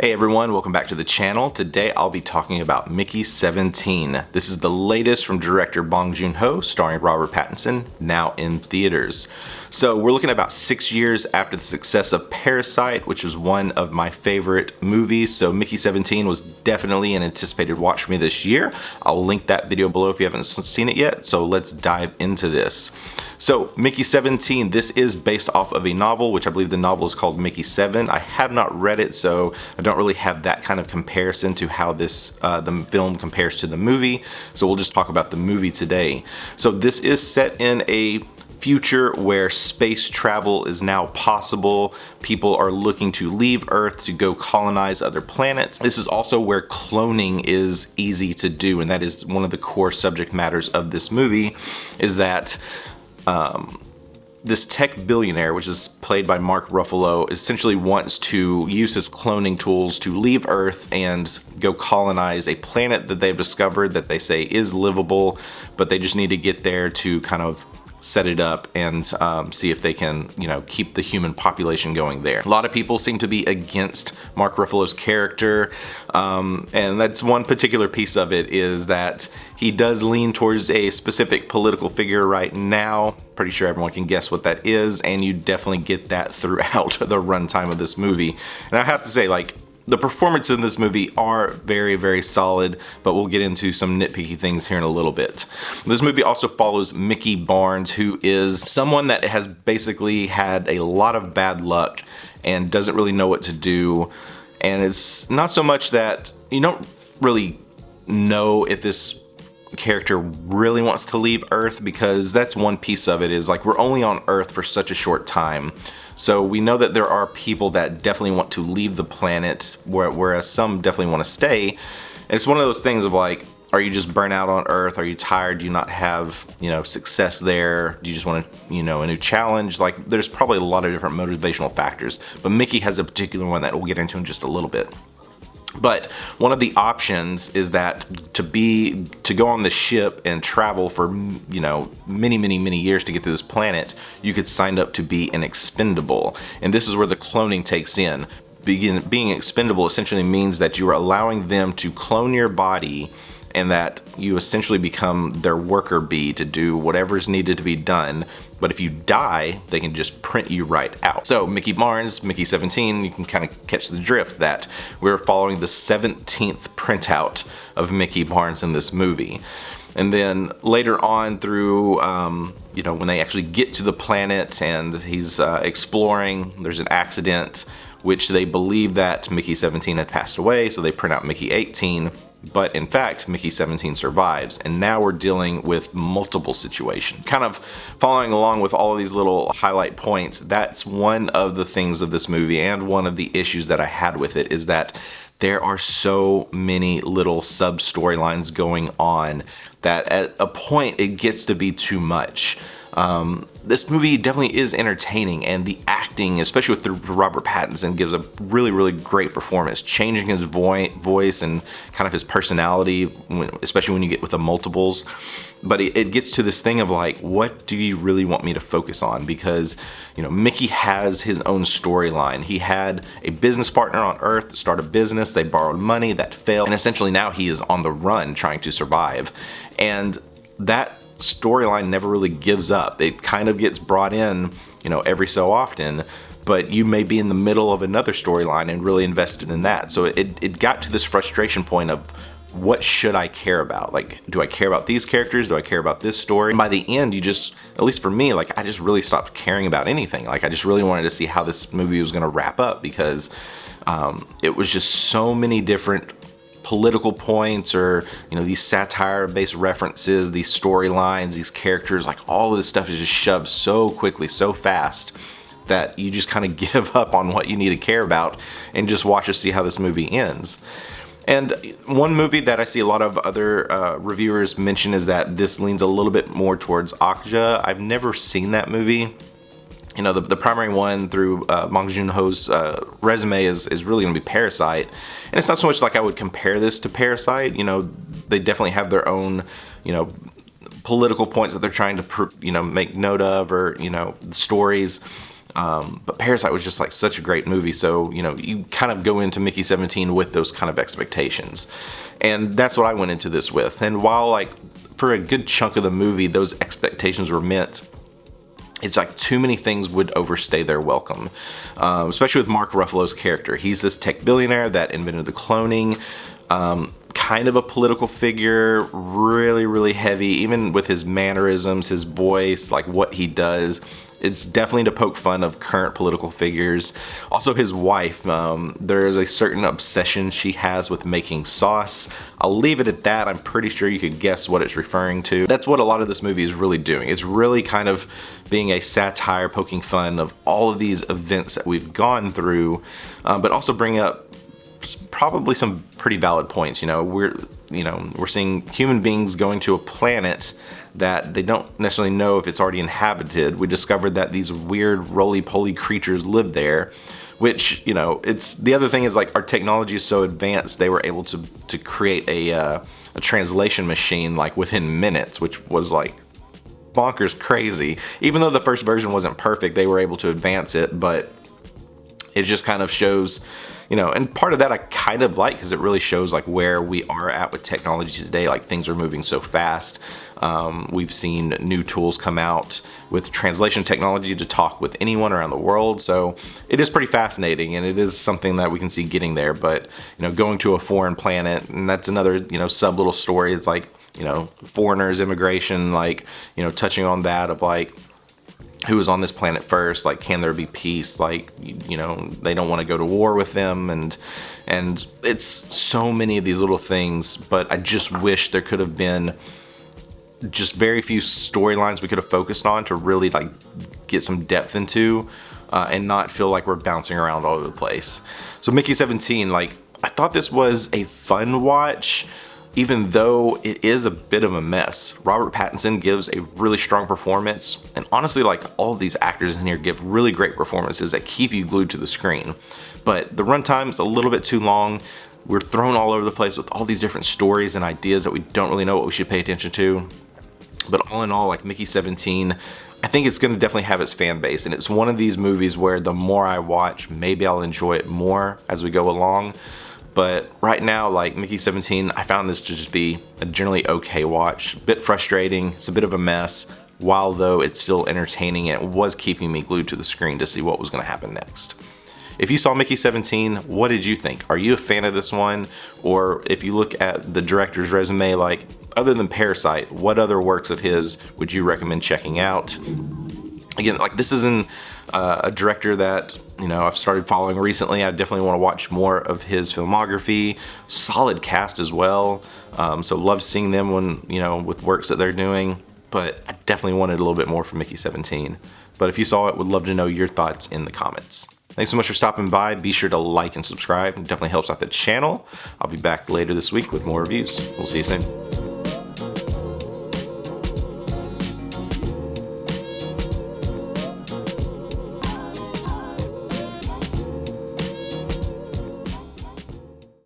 Hey everyone, welcome back to the channel. Today I'll be talking about Mickey 17. This is the latest from director Bong Joon-Ho, starring Robert Pattinson, now in theaters. So we're looking at about 6 years after the success of Parasite, which was one of my favorite movies. So Mickey 17 was definitely an anticipated watch for me this year. I'll link that video below if you haven't seen it yet. So let's dive into this. So Mickey 17, this is based off of a novel, which I believe the novel is called Mickey 7. I have not read it, so I don't really have that kind of comparison to how this the film compares to the movie. So we'll just talk about the movie today. So this is set in a future where space travel is now possible. People are looking to leave Earth to go colonize other planets. This is also where cloning is easy to do, and that is one of the core subject matters of this movie, is that this tech billionaire, which is played by Mark Ruffalo, essentially wants to use his cloning tools to leave Earth and go colonize a planet that they've discovered that they say is livable, but they just need to get there to kind of set it up and see if they can, keep the human population going there. A lot of people seem to be against Mark Ruffalo's character, and that's one particular piece of it, is that he does lean towards a specific political figure right now. Pretty sure everyone can guess what that is, and you definitely get that throughout the runtime of this movie. And I have to say, the performances in this movie are very, very solid, but we'll get into some nitpicky things here in a little bit. This movie also follows Mickey Barnes, who is someone that has basically had a lot of bad luck and doesn't really know what to do. And it's not so much that you don't really know if this character really wants to leave Earth, because that's one piece of it, is we're only on Earth for such a short time. So we know that there are people that definitely want to leave the planet, whereas some definitely want to stay. And it's one of those things of are you just burnt out on Earth? Are you tired? Do you not have, success there? Do you just want to, a new challenge? There's probably a lot of different motivational factors, but Mickey has a particular one that we'll get into in just a little bit. But one of the options is that to go on the ship and travel for, many years to get to this planet, you could sign up to be an expendable. And this is where the cloning takes in. Being expendable essentially means that you are allowing them to clone your body, and that you essentially become their worker bee to do whatever is needed to be done. But if you die, they can just print you right out. So Mickey Barnes, Mickey 17, you can kind of catch the drift that we're following the 17th printout of Mickey Barnes in this movie. And then later on through, when they actually get to the planet and he's exploring, there's an accident, which they believe that Mickey 17 had passed away, so they print out Mickey 18. But in fact, Mickey 17 survives, and now we're dealing with multiple situations. Kind of following along with all of these little highlight points, that's one of the things of this movie, and one of the issues that I had with it, is that there are so many little sub-storylines going on that at a point it gets to be too much. This movie definitely is entertaining, and the acting, especially with Robert Pattinson, gives a really, really great performance, changing his voice and kind of his personality, especially when you get with the multiples. But it gets to this thing of what do you really want me to focus on? Because, Mickey has his own storyline. He had a business partner on Earth to start a business. They borrowed money, that failed, and essentially now he is on the run trying to survive. And that storyline never really gives up. It kind of gets brought in, every so often, but you may be in the middle of another storyline and really invested in that. So it got to this frustration point of, what should I care about? Do I care about these characters? Do I care about this story? And by the end, you just, at least for me, I just really stopped caring about anything. I just really wanted to see how this movie was going to wrap up, because it was just so many different political points, or these satire-based references, these storylines, these characters, all of this stuff is just shoved so quickly, so fast, that you just kind of give up on what you need to care about and just watch to see how this movie ends. And one movie that I see a lot of other reviewers mention is that this leans a little bit more towards Okja. I've never seen that movie. The primary one through Bong Joon-Ho's resume is really going to be Parasite. And it's not so much I would compare this to Parasite. They definitely have their own, political points that they're trying to, make note of, or, stories. But Parasite was just like such a great movie, so you know, you kind of go into Mickey 17 with those kind of expectations, and that's what I went into this with. And while like for a good chunk of the movie those expectations were met, it's like too many things would overstay their welcome, especially with Mark Ruffalo's character. He's this tech billionaire that invented the cloning, kind of a political figure, really heavy, even with his mannerisms, his voice, like what he does. It's definitely to poke fun of current political figures. Also his wife, there is a certain obsession she has with making sauce. I'll leave it at that. I'm pretty sure you could guess what it's referring to. That's what a lot of this movie is really doing. It's really kind of being a satire, poking fun of all of these events that we've gone through, but also bring up probably some pretty valid points. You know, we're seeing human beings going to a planet that they don't necessarily know if it's already inhabited. We discovered that these weird roly-poly creatures live there, which, you know, it's the other thing is like our technology is so advanced they were able to create a translation machine like within minutes, which was like bonkers crazy. Even though the first version wasn't perfect, they were able to advance it, but it just kind of shows, you know, and part of that I kind of like because it really shows like where we are at with technology today. Like things are moving so fast. We've seen new tools come out with translation technology to talk with anyone around the world. So it is pretty fascinating, and it is something that we can see getting there. But, you know, going to a foreign planet, and that's another, you know, sub little story. It's like, you know, foreigners, immigration, like, you know, touching on that of like, who was on this planet first, like can there be peace, like, you know, they don't want to go to war with them, and it's so many of these little things. But I just wish there could have been just very few storylines we could have focused on to really like get some depth into, and not feel like we're bouncing around all over the place. So Mickey 17, like I thought this was a fun watch, even though it is a bit of a mess. Robert Pattinson gives a really strong performance, and honestly, like all of these actors in here give really great performances that keep you glued to the screen. But the runtime is a little bit too long. We're thrown all over the place with all these different stories and ideas that we don't really know what we should pay attention to. But all in all, like Mickey 17, I think it's gonna definitely have its fan base, and it's one of these movies where the more I watch, maybe I'll enjoy it more as we go along. But right now, like Mickey 17, I found this to just be a generally okay watch. A bit frustrating, it's a bit of a mess, while though it's still entertaining and it was keeping me glued to the screen to see what was gonna happen next. If you saw Mickey 17, what did you think? Are you a fan of this one? Or if you look at the director's resume, like other than Parasite, what other works of his would you recommend checking out? Again, like this isn't a director that, you know, I've started following recently. I definitely want to watch more of his filmography. Solid cast as well. So love seeing them when, you know, with works that they're doing. But I definitely wanted a little bit more from Mickey 17. But if you saw it, would love to know your thoughts in the comments. Thanks so much for stopping by. Be sure to like and subscribe. It definitely helps out the channel. I'll be back later this week with more reviews. We'll see you soon.